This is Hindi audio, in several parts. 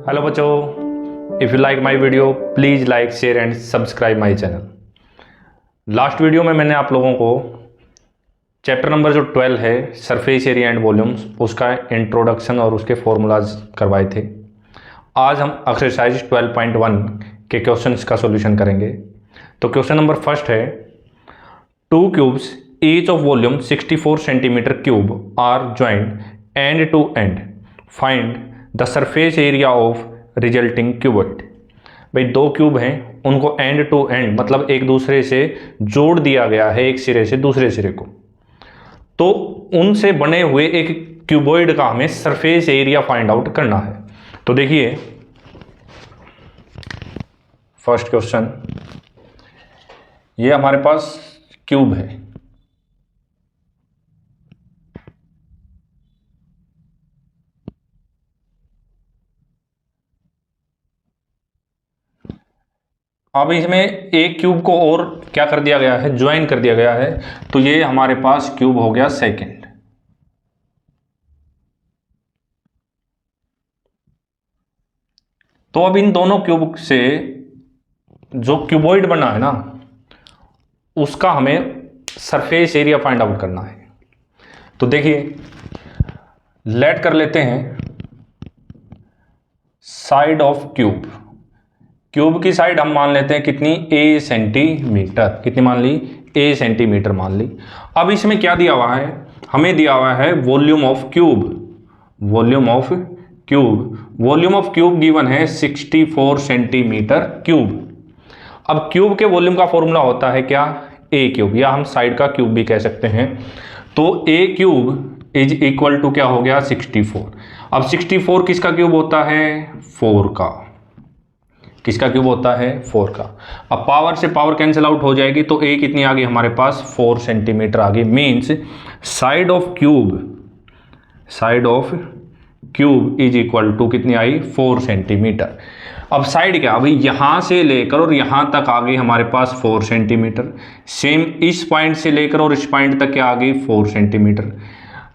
हेलो बच्चों, if you like my video please like share and subscribe my channel. Last video में मैंने आप लोगों को चैप्टर नंबर जो 12 है सरफेस एरिया एंड वॉल्यूम्स उसका इंट्रोडक्शन और उसके फॉर्मूलाज करवाए थे। आज हम एक्सरसाइज 12.1 के क्वेश्चंस का सॉल्यूशन करेंगे। तो क्वेश्चन नंबर फर्स्ट है, two cubes each of volume 64 centimetre cube are joined end to end, find the surface area of resulting cuboid. भाई दो क्यूब हैं, उनको एंड टू एंड मतलब एक दूसरे से जोड़ दिया गया है, एक सिरे से दूसरे सिरे को, तो उनसे बने हुए एक क्यूबॉइड का हमें सरफेस एरिया फाइंड आउट करना है। तो देखिए फर्स्ट क्वेश्चन, ये हमारे पास क्यूब है, अब इसमें एक क्यूब को और क्या कर दिया गया है, ज्वाइन कर दिया गया है, तो ये हमारे पास क्यूब हो गया सेकंड। तो अब इन दोनों क्यूब से जो क्यूबॉइड बना है ना, उसका हमें सरफेस एरिया फाइंड आउट करना है। तो देखिए लेट कर लेते हैं साइड ऑफ क्यूब। क्यूब की साइड हम मान लेते हैं कितनी, a सेंटीमीटर। कितनी मान ली, a सेंटीमीटर मान ली। अब इसमें क्या दिया हुआ है, हमें दिया हुआ है volume of cube. Volume of cube, volume of cube given है 64 सेंटीमीटर क्यूब। अब क्यूब के वॉल्यूम का फॉर्मूला होता है क्या, a क्यूब, या हम साइड का क्यूब भी कह सकते हैं। तो a cube is equal to क्या हो गया, 64। अब 64 किसका क्यूब होता है, 4 का। किसका क्यूब होता है, 4 का। अब पावर से पावर कैंसिल आउट हो जाएगी, तो a कितनी आ गई हमारे पास, 4 सेंटीमीटर आ गई। Means side of cube, side of cube is equal to कितनी आई, 4 सेंटीमीटर। अब साइड क्या, अभी यहां से लेकर और यहां तक आ गई हमारे पास 4 सेंटीमीटर। सेम इस पॉइंट से लेकर और इस पॉइंट तक क्या आ गई, 4 सेंटीमीटर।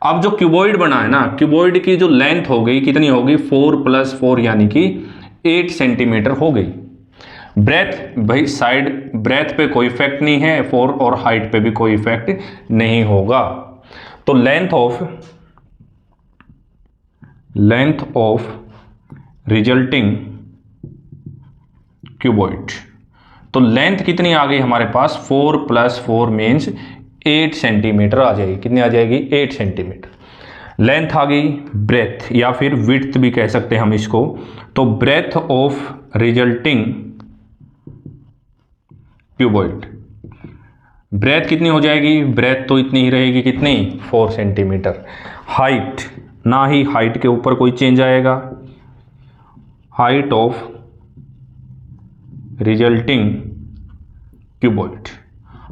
अब जो क्यूबॉइड बना है ना, क्यूबॉइड की जो लेंथ हो गई कितनी होगी, 4 + 4 यानी कि 8 सेंटीमीटर हो गई। ब्रेथ, भाई साइड ब्रेथ पे कोई इफेक्ट नहीं है, 4 और हाइट पे भी कोई इफेक्ट नहीं होगा। तो लेंथ ऑफ रिजल्टिंग क्यूबॉइड, तो लेंथ कितनी आ गई हमारे पास, 4 + 4 मीन्स 8 सेंटीमीटर आ जाएगी। कितनी आ जाएगी, 8 सेंटीमीटर लेंथ आ गई। ब्रेथ या फिर विड्थ भी कह सकते हैं हम इसको। तो breadth of resulting cuboid, breadth कितनी हो जाएगी, ब्रेथ तो इतनी ही रहेगी, कितनी, 4 सेंटीमीटर। हाइट, ना ही हाइट के ऊपर कोई चेंज आएगा। Height of resulting cuboid,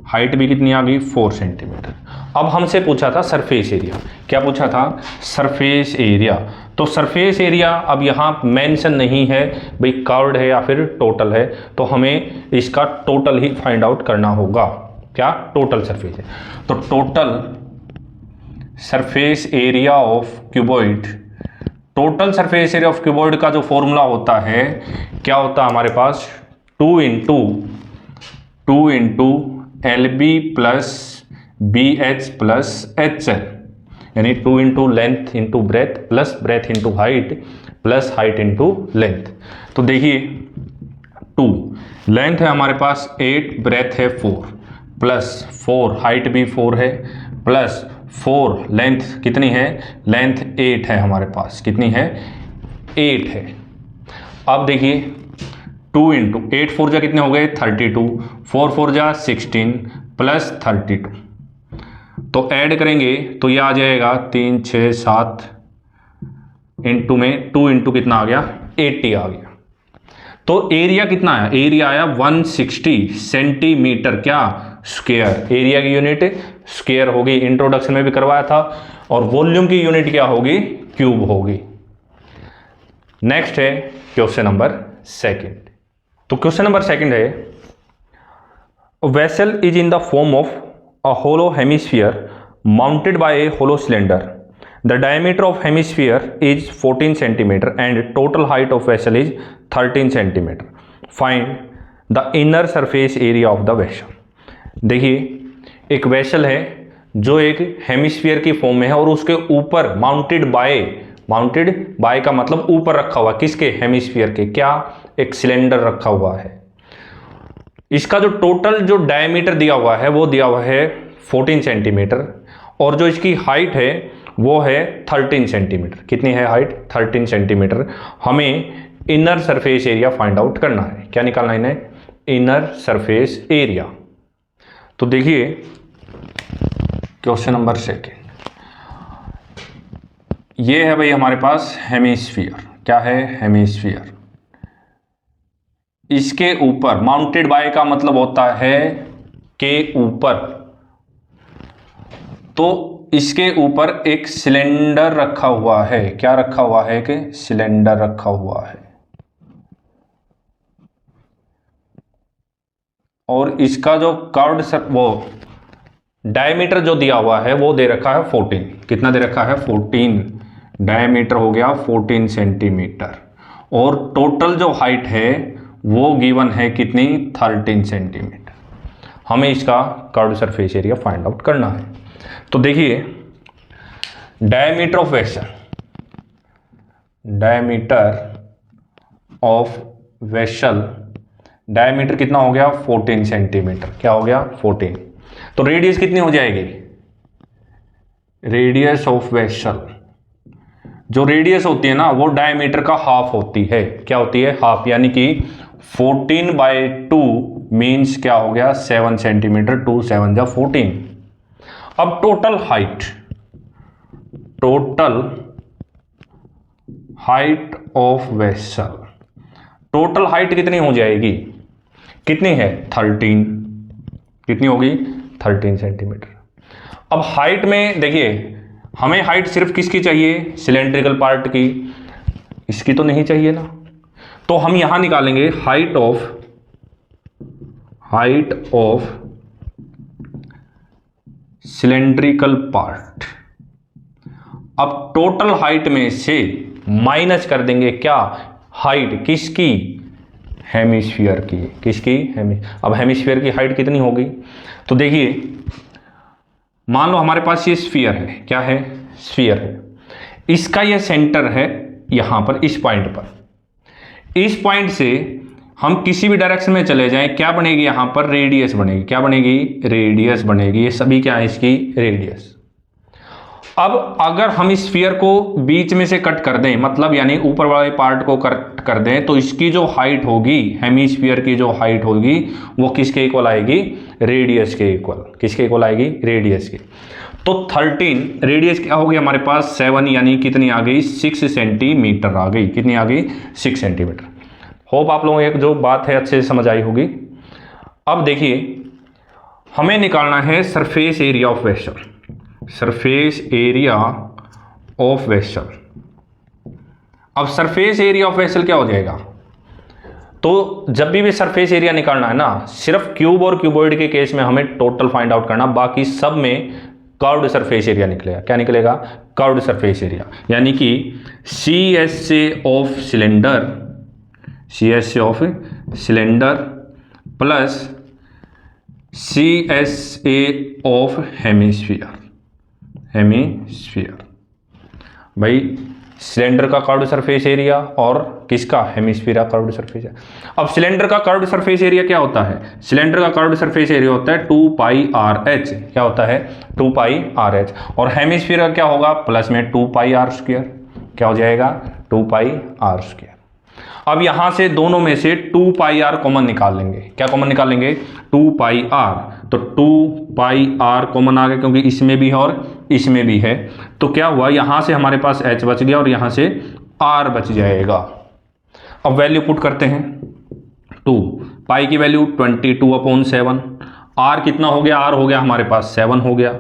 height भी कितनी आ गई, 4 सेंटीमीटर। अब हमसे पूछा था सरफेस एरिया, क्या पूछा था, सरफेस एरिया। तो सरफेस एरिया अब यहाँ मेंशन नहीं है भाई कर्व्ड है या फिर टोटल है, तो हमें इसका टोटल ही फाइंड आउट करना होगा। क्या, टोटल सरफेस है। तो total surface area of cuboid, total surface area of cuboid का जो फॉर्मूला होता है, क्या होता है हमारे पास, 2 इंटू LB + BH + HL, यानी 2 into length into breadth plus breadth into height plus height into length. तो देखिए 2 लेंथ है हमारे पास 8, ब्रेथ है 4 प्लस 4 हाइट भी 4 है प्लस 4 लेंथ कितनी है, लेंथ 8 है हमारे पास, कितनी है, 8 है। अब देखिए 2 इंटू 8 4 जा कितने हो गए, 32, 4 4 जा 16 प्लस 32, तो ऐड करेंगे तो ये आ जाएगा 3 6 7 इंटू में 2 इंटू कितना आ गया, 80 आ गया। तो एरिया कितना आया, एरिया आया 160 सेंटीमीटर क्या, स्क्वायर। एरिया की यूनिट स्क्वायर होगी, इंट्रोडक्शन में भी करवाया था। और वॉल्यूम की यूनिट क्या होगी, क्यूब होगी। नेक्स्ट है क्वेश्चन नंबर सेकंड। तो क्वेश्चन नंबर सेकंड है, vessel is in the form of a hollow hemisphere mounted by a hollow cylinder the diameter of hemisphere is 14 centimetre and total height of vessel is 13 centimetre, find the inner surface area of the vessel. देखिए एक वेसल है जो एक हेमिस्फीयर की फॉर्म में है और उसके ऊपर माउंटेड बाय का मतलब ऊपर रखा हुआ, किसके, हेमिस्फीयर के, क्या, एक सिलेंडर रखा हुआ है। इसका जो टोटल जो डायमीटर दिया हुआ है वो दिया हुआ है 14 सेंटीमीटर और जो इसकी हाइट है वो है 13 सेंटीमीटर। कितनी है हाइट, 13 सेंटीमीटर। हमें inner surface area find out करना है। क्या निकालना है इन्हें, इनर सरफेस एरिया। तो देखिए क्वेश्चन नंबर 2, ये है भाई हमारे पास हेमिस्फीयर। क्या है, हेमिस्फीयर। इसके ऊपर माउंटेड बाय का मतलब होता है के ऊपर, तो इसके ऊपर एक सिलेंडर रखा हुआ है। क्या रखा हुआ है, कि सिलेंडर रखा हुआ है और इसका जो कर्व्ड वो डायमीटर जो दिया हुआ है वो दे रखा है 14। कितना दे रखा है, 14। डायमीटर हो गया 14 सेंटीमीटर और टोटल जो हाइट है वो गिवन है कितनी, 13 सेंटीमीटर। हमें इसका curved surface area find out करना है। तो देखिए डायमीटर ऑफ वेसल, डायमीटर कितना हो गया, 14 सेंटीमीटर। क्या हो गया, 14। तो रेडियस कितनी हो जाएगी, रेडियस ऑफ वेसल, जो रेडियस होती है ना वो डायमीटर का हाफ होती है। क्या होती है, हाफ, यानी कि 14/2 मीन्स क्या हो गया, 7 सेंटीमीटर। 2 7 जा 14। अब total height of vessel, total height कितनी हो जाएगी, कितनी है, 13। कितनी होगी, 13 सेंटीमीटर। अब हाइट में देखिए हमें हाइट सिर्फ किसकी चाहिए, सिलेंड्रिकल पार्ट की, इसकी तो नहीं चाहिए ना। तो हम यहां निकालेंगे हाइट ऑफ सिलेंड्रिकल पार्ट। अब टोटल हाइट में से माइनस कर देंगे क्या, हाइट किसकी, हेमिस्फीयर की। किसकी, अब हेमिस्फीयर की हाइट कितनी होगी, तो देखिए मान लो हमारे पास ये स्फीयर है। क्या है, स्फीयर है। इसका ये सेंटर है यहां पर, इस पॉइंट पर। इस पॉइंट से हम किसी भी डायरेक्शन में चले जाएं, क्या बनेगी यहां पर, रेडियस बनेगी। क्या बनेगी, रेडियस बनेगी। ये सभी क्या है, इसकी रेडियस। अब अगर हम इस स्फीयर को बीच में से कट कर दें, मतलब यानी ऊपर वाले पार्ट को कट कर दें, तो इसकी जो हाइट होगी, हेमिस्फीयर की जो हाइट होगी वो किसके इक्वल आएगी, रेडियस के इक्वल। किसके इक्वल आएगी, रेडियस के। तो 13, रेडियस क्या होगी हमारे पास, 7, यानी कितनी आ गई, 6 सेंटीमीटर आ गई। कितनी आ गई, 6 सेंटीमीटर। होप आप लोगों को एक जो बात है अच्छे से समझ आई होगी। अब देखिए हमें निकालना है surface area of vessel. Surface area of vessel. अब सरफेस एरिया ऑफ वेसल क्या हो जाएगा, तो जब भी सरफेस एरिया निकालना है ना, सिर्फ क्यूब और क्यूबॉइड के केस में हमें टोटल फाइंड आउट करना, बाकी सब में कर्व्ड सरफेस एरिया निकलेगा। क्या निकलेगा, कर्व्ड सरफेस एरिया, यानी कि CSA of cylinder plus CSA of hemisphere. भाई सिलेंडर का कर्व्ड सरफेस एरिया और किसका, हेमिस्फीयर का कर्व्ड सरफेस एरिया। अब सिलेंडर का कर्व्ड सरफेस एरिया क्या होता है, सिलेंडर का कर्व्ड सरफेस एरिया होता है 2πRh। क्या होता है, 2πRh। और हेमिस्फीयर का क्या होगा, प्लस में 2πr²। क्या हो जाएगा, 2πr²। अब यहां से दोनों में से 2πr कॉमन निकाल लेंगे। क्या कॉमन निकाल लेंगे, 2πr। तो 2πr कॉमन आ गया क्योंकि इसमें भी है और इसमें भी है। तो क्या हुआ, यहां से हमारे पास h बच गया और यहां से r बच जाएगा। अब वैल्यू पुट करते हैं, 2 पाई की वैल्यू 22/7। r कितना हो गया, r हो गया हमारे पास 7 हो गया,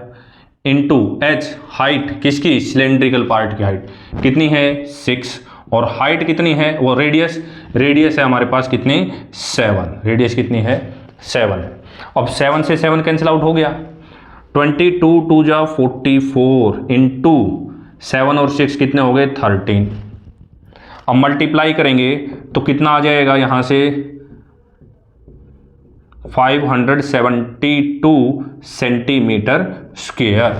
इंटू h हाइट किसकी, सिलेंड्रिकल पार्ट की हाइट कितनी है, 6। और हाइट कितनी है, वो रेडियस है हमारे पास कितनी, 7। रेडियस कितनी है, 7 है। अब 7 से 7 कैंसिल आउट हो गया, 22 2 जा 44 इंटू 7 और 6 कितने हो गए 13। अब मल्टीप्लाई करेंगे तो कितना आ जाएगा यहाँ से 572 centimetre square,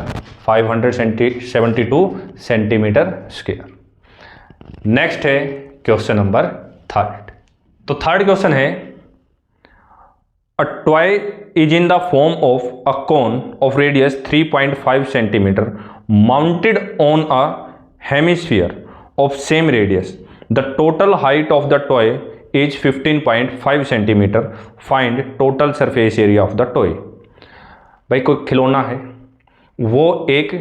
572 centimetre square. Next है क्वेश्चन नंबर 3। तो थर्ड क्वेश्चन है a toy is in the form of a cone of radius 3.5 centimetre mounted on a hemisphere of same radius. The total height of the toy is 15.5 centimetre. Find total surface area of the toy. भाई कोई खिलौना है, वो एक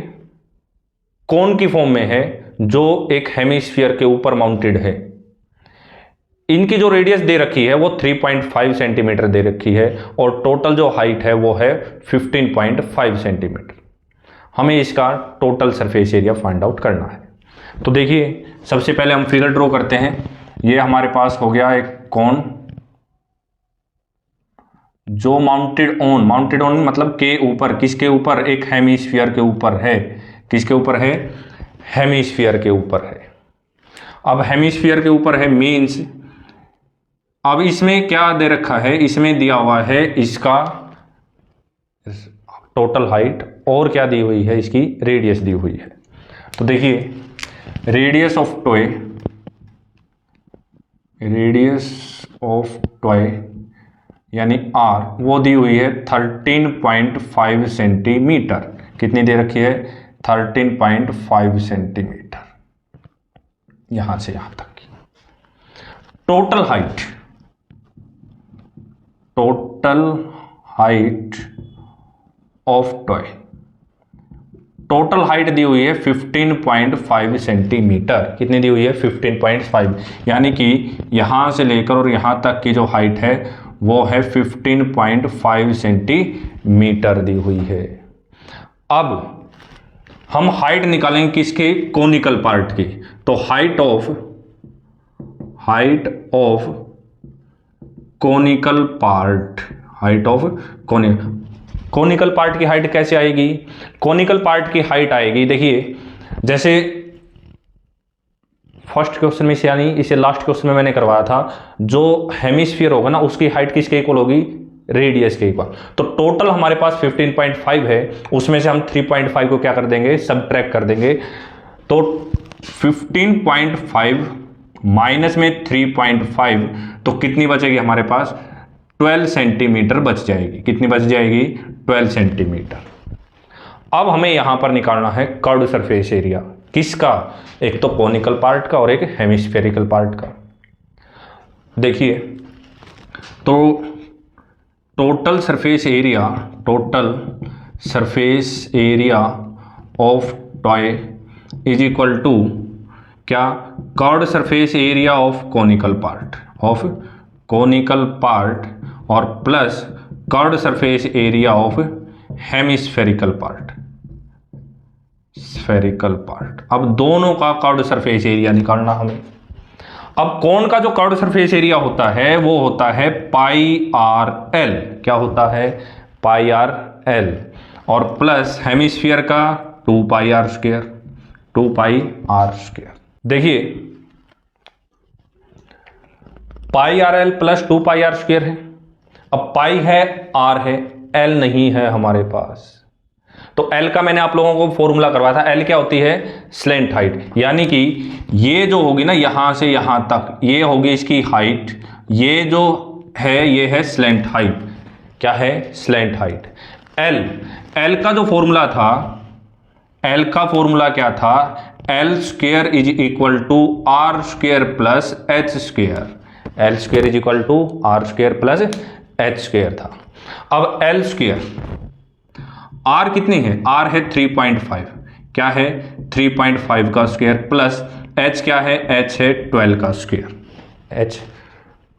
कोन की फॉर्म में है जो एक हेमिस्फीयर के ऊपर माउंटेड है। इनकी जो रेडियस दे रखी है वो 3.5 सेंटीमीटर दे रखी है और टोटल जो हाइट है वो है 15.5 सेंटीमीटर। हमें इसका total surface area find out करना है। तो देखिए सबसे पहले हम फिगर ड्रॉ करते हैं। ये हमारे पास हो गया एक कोन जो माउंटेड ऑन मतलब के ऊपर, किसके ऊपर, एक हेमिस्फीयर के ऊपर है। किसके ऊपर है, हेमिस्फीयर के ऊपर है। अब हेमिस्फीयर के ऊपर है मीन्स अब इसमें क्या दे रखा है, इसमें दिया हुआ है इसका टोटल हाइट और क्या दी हुई है, इसकी रेडियस दी हुई है। तो देखिए रेडियस ऑफ टॉय यानी आर वो दी हुई है 13.5 सेंटीमीटर। कितनी दे रखी है 13.5 सेंटीमीटर, यहां से यहां तक की। Total height of toy, total height दी हुई है 15.5 सेंटीमीटर। कितनी दी हुई है 15.5, यानी कि यहां से लेकर और यहां तक की जो हाइट है वो है 15.5 सेंटीमीटर दी हुई है। अब हम हाइट निकालेंगे किसके, कोनिकल पार्ट की। तो height of conical part, conical part की हाइट कैसे आएगी, कोनिकल पार्ट की हाइट आएगी, देखिए जैसे फर्स्ट क्वेश्चन में से यानी इसे लास्ट क्वेश्चन में मैंने करवाया था, जो हेमिस्फीयर होगा ना उसकी हाइट किसके इक्वल होगी, रेडियस के इक्वल। तो टोटल हमारे पास 15.5 है, उसमें से हम 3.5 को क्या कर देंगे, सबट्रैक्ट कर देंगे। तो 15.5 माइनस में 3.5 तो कितनी बचेगी हमारे पास, 12 सेंटीमीटर बच जाएगी। कितनी बच जाएगी, 12 सेंटीमीटर। अब हमें यहां पर निकालना है कर्व्ड सरफेस एरिया, किसका, एक तो कोनिकल पार्ट का और एक हेमिस्फेरिकल पार्ट का। देखिए तो total surface area of toy is equal to क्या, curved surface area of conical part और plus curved surface area of hemispherical part. अब दोनों का कर्व्ड सरफेस एरिया निकालना हमें। अब कोन का जो कर्व्ड सरफेस एरिया होता है वो होता है पाई आर एल। क्या होता है, पाई आर एल, और प्लस हेमिस्फीयर का 2 पाई आर स्क्वायर। देखिए pi R L plus 2 pi R square है। अब पाई है, आर है, एल नहीं है हमारे पास। तो एल का मैंने आप लोगों को फॉर्मूला करवाया था। एल क्या होती है, स्लेंट हाइट, यानी कि ये जो होगी ना यहां से यहां तक, ये होगी इसकी हाइट, ये जो है ये है स्लेंट हाइट। क्या है, स्लेंट हाइट। एल का जो फॉर्मूला था, एल का फॉर्मूला क्या था, L square is equal to R square plus H square. L square is equal to R square plus H square था। अब एल स्क्वायर, आर कितनी है, आर है 3.5, क्या है 3.5 का स्क्वायर, प्लस एच क्या है, एच है 12 का स्क्वायर, एच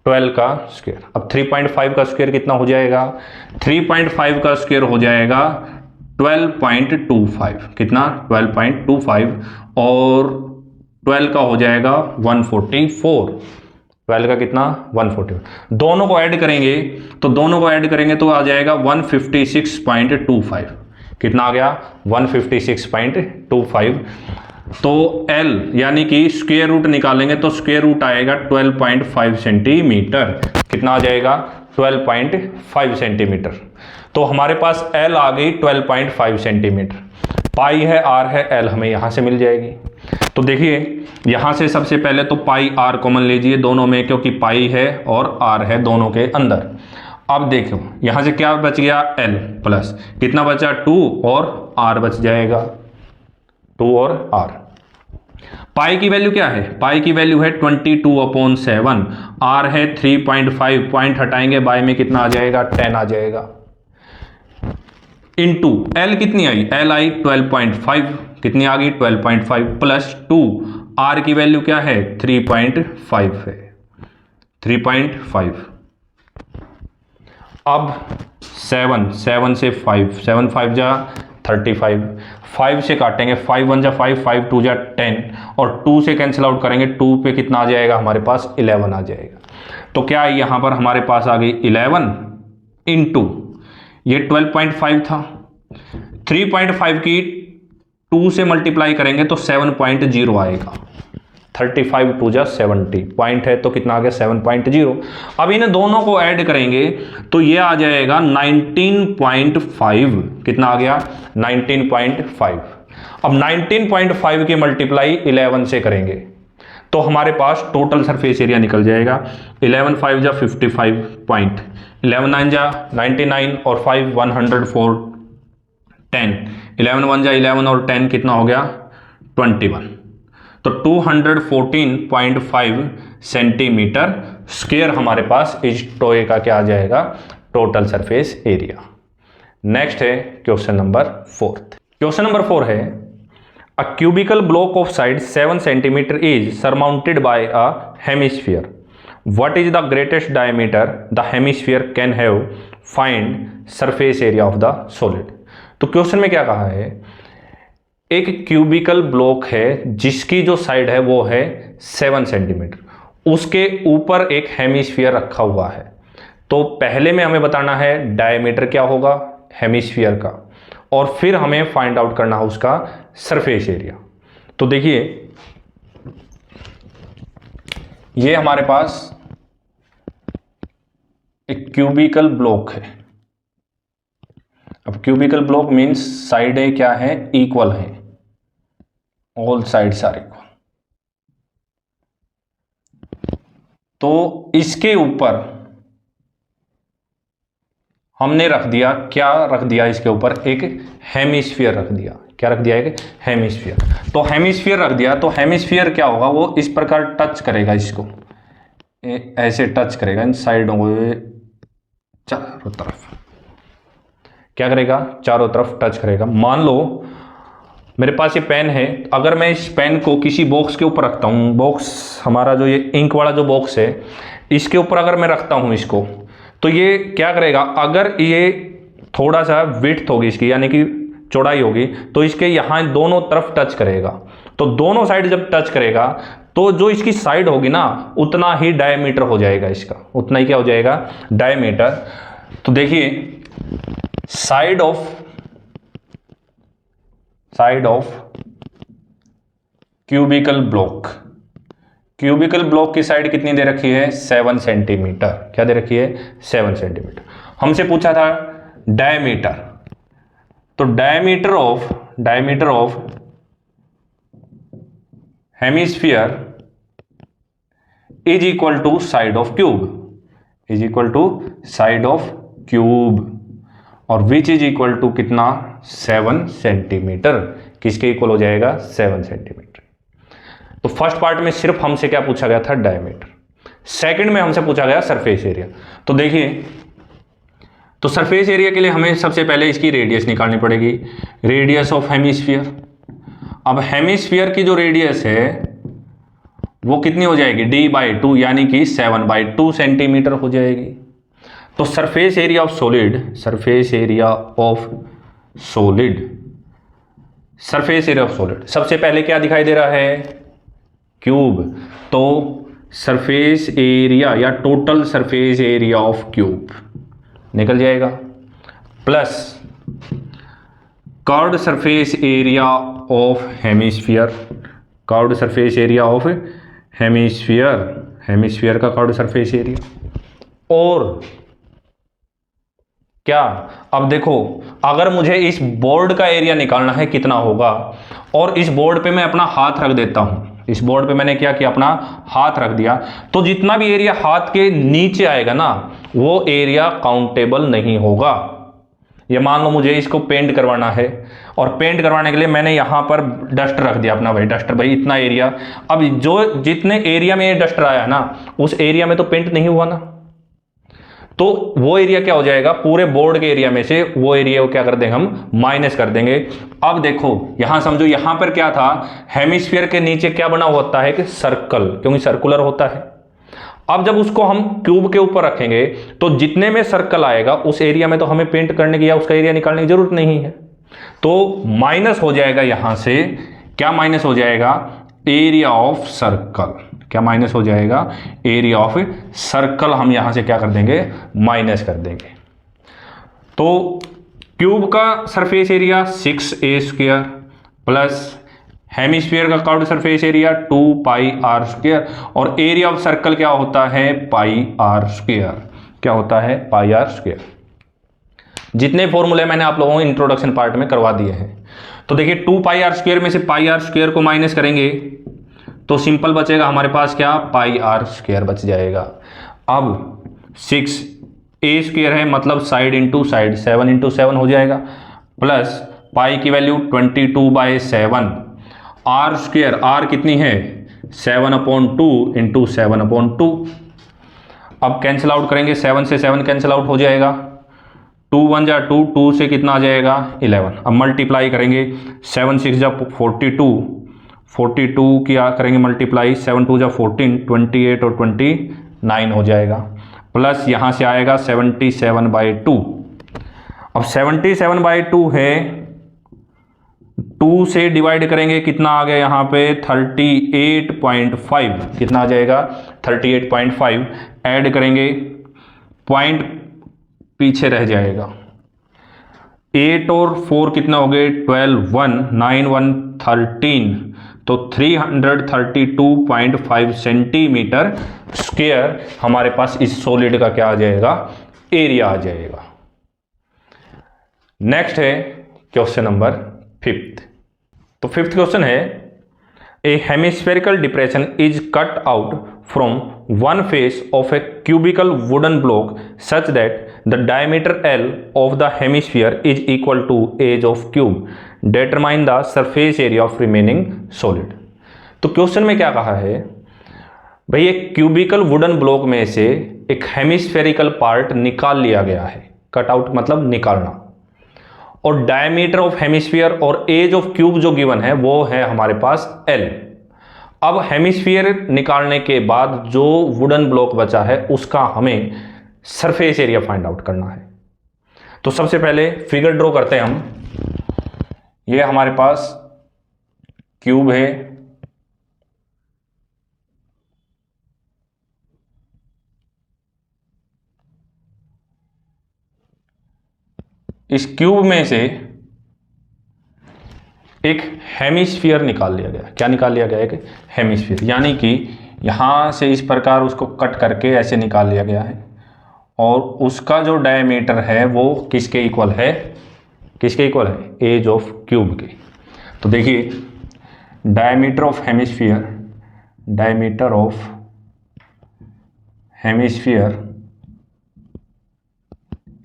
12 का स्क्वायर। अब 3.5 का स्क्वायर कितना हो जाएगा, 3.5 का स्क्वायर हो जाएगा 12.25, कितना 12.25, और 12 का हो जाएगा 144, 12 का कितना 144। दोनों को ऐड करेंगे तो आ जाएगा 156.25। कितना आ गया 156.25। तो L यानी कि स्क्वायर रूट निकालेंगे तो स्क्वायर रूट आएगा 12.5 सेंटीमीटर। कितना आ जाएगा? 12.5 सेंटीमीटर। तो हमारे पास L आ गई 12.5 सेंटीमीटर। पाई है, R है, L हमें यहाँ से मिल जाएगी। तो देखिए यहाँ से सबसे पहले तो पाई R कॉमन लीजिए दोनों में, क्योंकि पाई है और R है दोनों के अंदर। अब देखो यहाँ से क्या बच गया? L प्लस कितना बचा? 2 और R बच जाएगा, 2 और R। पाई की वैल्यू क्या है? पाई की वैल्यू है 22/7। R है 3.5, पॉइंट हटाएंगे, बाय में कितना आ जाएगा? 10 आ जाएगा। इनटू L कितनी आई? L आई 12.5, कितनी आ गई? 12.5 प्लस 2, R की वैल्यू क्या है? 3.5 है, 3.5। अब 7 से 5, 7 5 जा 35, 5 से काटेंगे, 5 1 जा 5, 5 2 जा 10 और 2 से कैंसिल आउट करेंगे, 2 पे कितना आ जाएगा हमारे पास? 11 आ जाएगा। तो क्या है यहाँ पर हमारे पास आ गई 11 इंटू ये 12.5 था, 3.5 की 2 से मल्टीप्लाई करेंगे तो 7.0 आएगा। 35 2 जा 70, पॉइंट है तो कितना आ गया? 7.0। अब इन दोनों को ऐड करेंगे तो ये आ जाएगा 19.5। कितना आ गया? 19.5। अब 19.5 की मल्टीप्लाई 11 से करेंगे तो हमारे पास टोटल सरफेस एरिया निकल जाएगा। 11 5 जा 55 पॉइंट, 11 9 जा 99 और 5 104 10, 11 1 जा 11 और 10 कितना हो गया? 21। तो 214.5 सेंटीमीटर स्क्वायर हमारे पास इस टोए का क्या आ जाएगा? Total surface area. नेक्स्ट है क्वेश्चन नंबर 4। क्वेश्चन नंबर 4 है A cubical block of side 7 cm is surmounted by a hemisphere. What is the greatest diameter the hemisphere can have? Find surface area of the solid. तो क्वेश्चन में क्या कहा है? एक क्यूबिकल ब्लॉक है जिसकी जो साइड है वो है 7 सेंटीमीटर, उसके ऊपर एक हेमिस्फीयर रखा हुआ है। तो पहले में हमें बताना है डायमीटर क्या होगा हेमिस्फीयर का, और फिर हमें फाइंड आउट करना है उसका सरफेस एरिया। तो देखिए ये हमारे पास एक क्यूबिकल ब्लॉक है। अब क्यूबिकल ब्लॉक मीन्स साइडें क्या है? इक्वल है, ऑल साइड्स आर इक्वल। तो इसके ऊपर हमने रख दिया, क्या रख दिया? इसके ऊपर एक हेमिस्फीयर रख दिया। क्या रख दिया? एक हेमिस्फीयर। तो हेमिस्फीयर रख दिया तो हेमिस्फीयर क्या होगा? वो इस प्रकार टच करेगा, इसको ऐसे टच करेगा इन साइडों को चारों तरफ। क्या करेगा? चारों तरफ टच करेगा। मान लो मेरे पास ये पेन है, अगर मैं इस पेन को किसी बॉक्स के ऊपर रखता हूँ, बॉक्स हमारा जो ये इंक वाला जो बॉक्स है इसके ऊपर अगर मैं रखता हूँ इसको, तो ये क्या करेगा? अगर ये थोड़ा सा विड्थ होगी इसकी, यानी कि चौड़ाई होगी, तो इसके यहाँ दोनों तरफ टच करेगा। तो दोनों साइड जब टच करेगा तो जो इसकी साइड होगी ना उतना ही डायमीटर हो जाएगा इसका, उतना ही क्या हो जाएगा? डायमीटर। तो देखिए side of cubical block, cubical block की साइड कितनी दे रखी है? 7 सेंटीमीटर। क्या दे रखी है? 7 सेंटीमीटर। हमसे पूछा था डायमीटर, तो diameter of hemisphere is equal to side of cube, is equal to side of cube, और विच इज इक्वल टू कितना? 7 सेंटीमीटर। किसके इक्वल हो जाएगा? 7 सेंटीमीटर। तो फर्स्ट पार्ट में सिर्फ हमसे क्या पूछा गया था? डायमीटर। सेकंड में हमसे पूछा गया सरफेस एरिया। तो देखिए, तो सरफेस एरिया के लिए हमें सबसे पहले इसकी रेडियस निकालनी पड़ेगी, रेडियस ऑफ हेमिस्फीयर। अब हेमिस्फीयर की जो रेडियस है वो कितनी हो जाएगी? d/2 यानी कि 7/2 सेंटीमीटर हो जाएगी। तो surface area of solid, surface area of solid सबसे पहले क्या दिखाई दे रहा है? क्यूब। तो सरफेस एरिया या total surface area of cube निकल जाएगा, plus curved surface area of hemisphere, curved surface area of hemisphere, hemisphere का कर्व्ड सरफेस एरिया। और क्या, अब देखो अगर मुझे इस बोर्ड का एरिया निकालना है कितना होगा, और इस बोर्ड पे मैं अपना हाथ रख देता हूं, इस बोर्ड पे मैंने क्या किया, अपना हाथ रख दिया, तो जितना भी एरिया हाथ के नीचे आएगा ना वो एरिया काउंटेबल नहीं होगा। ये मान लो मुझे इसको पेंट करवाना है, और पेंट करवाने के लिए मैंने यहां पर डस्टर रख दिया अपना, भाई डस्टर, भाई इतना एरिया, अब जो जितने एरिया में ये डस्टर आया ना उस एरिया में तो पेंट नहीं हुआ ना, तो वो एरिया क्या हो जाएगा, पूरे बोर्ड के एरिया में से वो एरिया को क्या कर देंगे हम, माइनस कर देंगे। अब देखो यहां समझो, यहां पर क्या था, हेमिस्फीयर के नीचे क्या बना होता है कि सर्कल, क्योंकि सर्कुलर होता है। अब जब उसको हम क्यूब के ऊपर रखेंगे तो जितने में सर्कल आएगा उस एरिया में तो हमें पेंट करने की या उसका एरिया निकालने की जरूरत नहीं है, तो माइनस हो जाएगा यहां से, क्या माइनस हो जाएगा, एरिया ऑफ सर्कल, क्या माइनस हो जाएगा, एरिया ऑफ सर्कल, हम यहां से क्या कर देंगे, माइनस कर देंगे। तो क्यूब का surface area 6a² plus hemisphere का कर्व्ड सरफेस एरिया 2πr², और एरिया ऑफ सर्कल क्या होता है, πr², क्या होता है, πr²। जितने फॉर्मूले मैंने आप लोगों को इंट्रोडक्शन पार्ट में करवा दिए हैं। तो देखिए 2πr² में से πr² को माइनस करेंगे तो सिंपल बचेगा हमारे पास क्या, πr² बच जाएगा। अब 6a² है मतलब साइड इंटू साइड 7 इंटू 7 हो जाएगा, प्लस पाई की वैल्यू 22/7, r², r कितनी है 7/2 इंटू 7/2। अब कैंसिल आउट करेंगे, 7 से 7 कैंसिल आउट हो जाएगा, 2 1 जा 2, 2 से कितना आ जाएगा 11। अब मल्टीप्लाई करेंगे, 7 6 जा 42, 42 किया करेंगे मल्टीप्लाई, 7 2 जा 14, 28 और 29 हो जाएगा, प्लस यहाँ से आएगा 77/2। अब 77/2 है, 2 से डिवाइड करेंगे कितना आ गया यहाँ पे 38.5, कितना आ जाएगा 38.5, ऐड करेंगे पॉइंट पीछे रह जाएगा, 8 और 4 कितना हो गए 12, 1 9 1 13, तो 332.5 सेंटीमीटर स्क्वायर हमारे पास इस सॉलिड का क्या आ जाएगा, एरिया आ जाएगा। नेक्स्ट है क्वेश्चन नंबर 5। तो 5th क्वेश्चन है, a hemispherical depression is cut out from one face of a cubical wooden block such that the diameter L of the hemisphere is equal to age of cube. Determine the surface area of remaining solid. तो क्वेश्चन में क्या कहा है भाई, एक क्यूबिकल वुडन ब्लॉक में से एक हेमिस्फेरिकल पार्ट निकाल लिया गया है, कट आउट मतलब निकालना, और डायमीटर ऑफ हेमिस्फीयर और एज ऑफ क्यूब जो गिवन है वो है हमारे पास L। अब हेमिस्फीयर निकालने के बाद जो वुडन ब्लॉक बचा है उसका हमें सरफेस एरिया फाइंड आउट करना है। तो सबसे पहले फिगर ड्रॉ करते हैं हम। ये हमारे पास क्यूब है, इस क्यूब में से एक हेमिस्फीयर निकाल लिया गया। क्या निकाल लिया गया, एक हेमिस्फीयर, यानी कि यहां से इस प्रकार उसको कट करके ऐसे निकाल लिया गया है, और उसका जो डायमीटर है वो किसके इक्वल है, किसके इक्वल है, एज ऑफ क्यूब के। तो देखिए diameter of hemisphere, diameter of hemisphere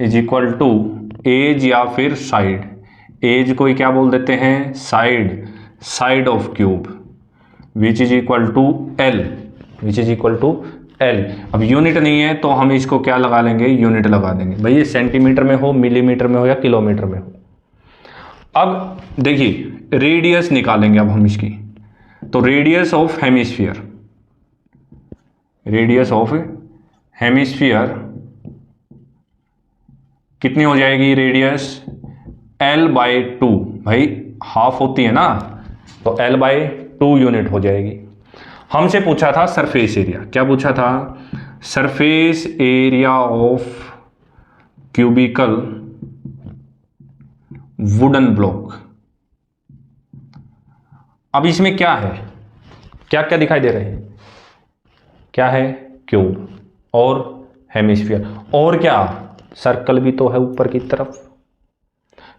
is equal to edge या फिर साइड, एज को ही क्या बोल देते हैं, side, side of cube, which is equal to L, which is equal to L. अब यूनिट नहीं है तो हम इसको क्या लगा लेंगे, यूनिट लगा देंगे, भाई ये सेंटीमीटर में हो, मिलीमीटर में हो या किलोमीटर में हो। अब देखिए रेडियस निकालेंगे अब हम इसकी, तो radius of hemisphere, radius of hemisphere कितनी हो जाएगी, रेडियस L/2, भाई हाफ होती है ना, तो L/2 यूनिट हो जाएगी। हमसे पूछा था सरफेस एरिया, क्या पूछा था, surface area of cubical wooden block. अब इसमें क्या है, क्या क्या दिखाई दे रहे हैं, क्या है, क्यूब और हेमिस्फीयर, और क्या, सर्कल भी तो है ऊपर की तरफ।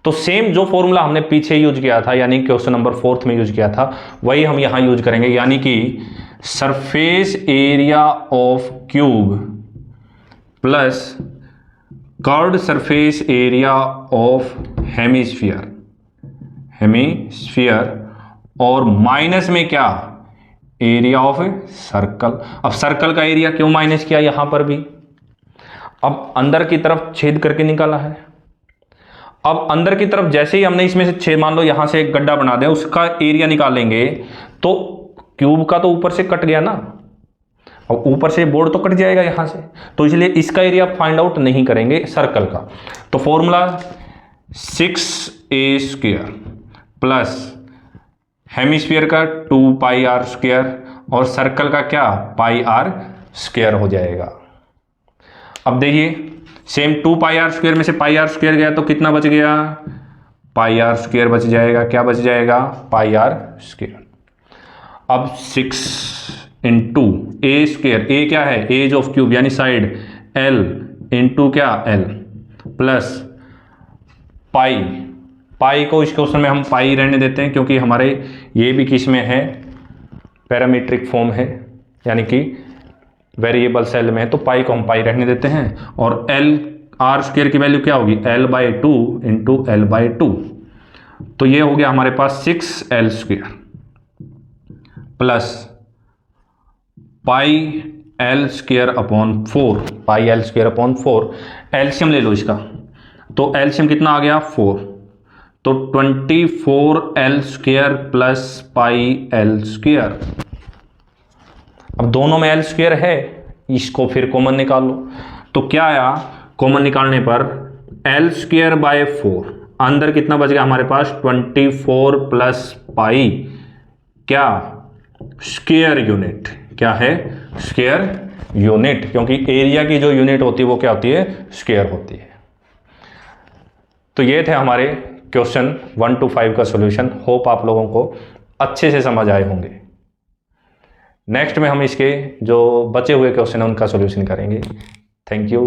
तो सेम जो फॉर्मूला हमने पीछे यूज किया था, यानी क्वेश्चन नंबर 4 में यूज किया था, वही हम यहां यूज करेंगे, यानी कि surface area of cube plus curved surface area of hemisphere, और माइनस में क्या, एरिया ऑफ सर्कल। अब सर्कल का एरिया क्यों माइनस किया यहां पर भी, अब अंदर की तरफ छेद करके निकाला है। अब अंदर की तरफ जैसे ही हमने इसमें से छेद, मान लो यहां से एक गड्ढा बना दिया, उसका एरिया निकालेंगे तो क्यूब का तो ऊपर से कट गया ना, और ऊपर से बोर्ड तो कट जाएगा यहां से, तो इसलिए इसका एरिया फाइंड आउट नहीं करेंगे सर्कल का। तो फॉर्मूला 6a² प्लस हेमिस्फीयर का 2πr² और सर्कल का क्या, πr² हो जाएगा। अब देखिए सेम 2πr² में से πr² गया तो कितना बच गया, πr² बच जाएगा, क्या बच जाएगा, πr²। अब 6 इंटू a², a क्या है, एज ऑफ क्यूब यानी साइड, l इंटू क्या, l प्लस पाई को इस क्वेश्चन में हम पाई रहने देते हैं, क्योंकि हमारे ये भी किस में है, पैरामीट्रिक फॉर्म है, यानी कि वेरिएबल सेल में है, तो पाई को हम पाई रहने देते हैं। और r² की वैल्यू क्या होगी, l/2 इंटू l/2, तो ये हो गया हमारे पास 6l² plus πl² upon 4, LCM ले लो इसका, तो एलसीएम कितना आ गया, 4, तो 24l² प्लस πl²। अब दोनों में l² है, इसको फिर कॉमन निकाल लो, तो क्या आया, कॉमन निकालने पर l²/4, अंदर कितना बच गया हमारे पास, 24 प्लस पाई क्या, स्क्वायर यूनिट, क्या है, स्क्वायर यूनिट, क्योंकि एरिया की जो यूनिट होती है वो क्या होती है, स्क्वायर होती है। तो ये थे हमारे क्वेश्चन 1 to 5 का सॉल्यूशन। होप आप लोगों को अच्छे से समझ आए होंगे। नेक्स्ट में हम इसके जो बचे हुए क्वेश्चन हैं उनका सॉल्यूशन करेंगे। Thank you.